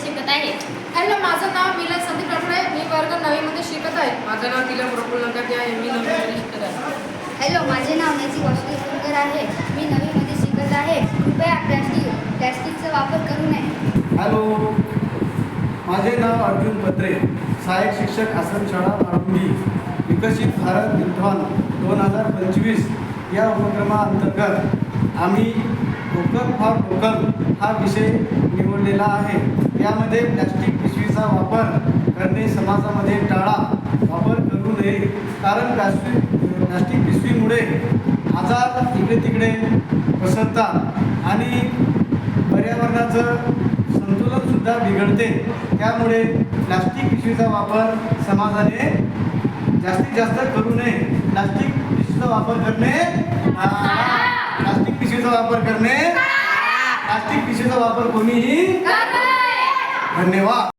शिकत आहे. हॅलो, माझं नाव मिलन संदीप राठोड. मी वर्ग 9 मध्ये शिकत आहे. माझं नाव तिला प्रफुल्ल नकाटे आहे. मी 9वी मध्ये शिकत आहे. हॅलो, माझे नाव नैतिक वासुदेव आहे. मी 9वी मध्ये शिकत आहे. कृपया प्लॅस्टिकचा वापर करू नये. हॅलो, माझे नाव अर्जुन पत्रे, सहाय्यक शिक्षक आश्रमशाळा मारुंडी. विकसित भारत विद्वान 2025 या उपक्रमाअंतर्गत आम्ही वोकल फॉर लोकल हा विषय निवडलेला आहे. यामध्ये प्लॅस्टिक पिशवीचा वापर करणे समाजामध्ये टाळा, वापर करू नये. कारण प्लॅस्टिक पिशवीमुळे आजार इकडे तिकडे पसरतात आणि पर्यावरणाचं संतुलनसुद्धा बिघडते. त्यामुळे प्लास्टिक पिशवीचा वापर समाजाने जास्तीत जास्त करू नये. प्लास्टिक पिशवीचा वापर करणे प्लास्टिक पिशवीचा वापर कोणीही. धन्यवाद.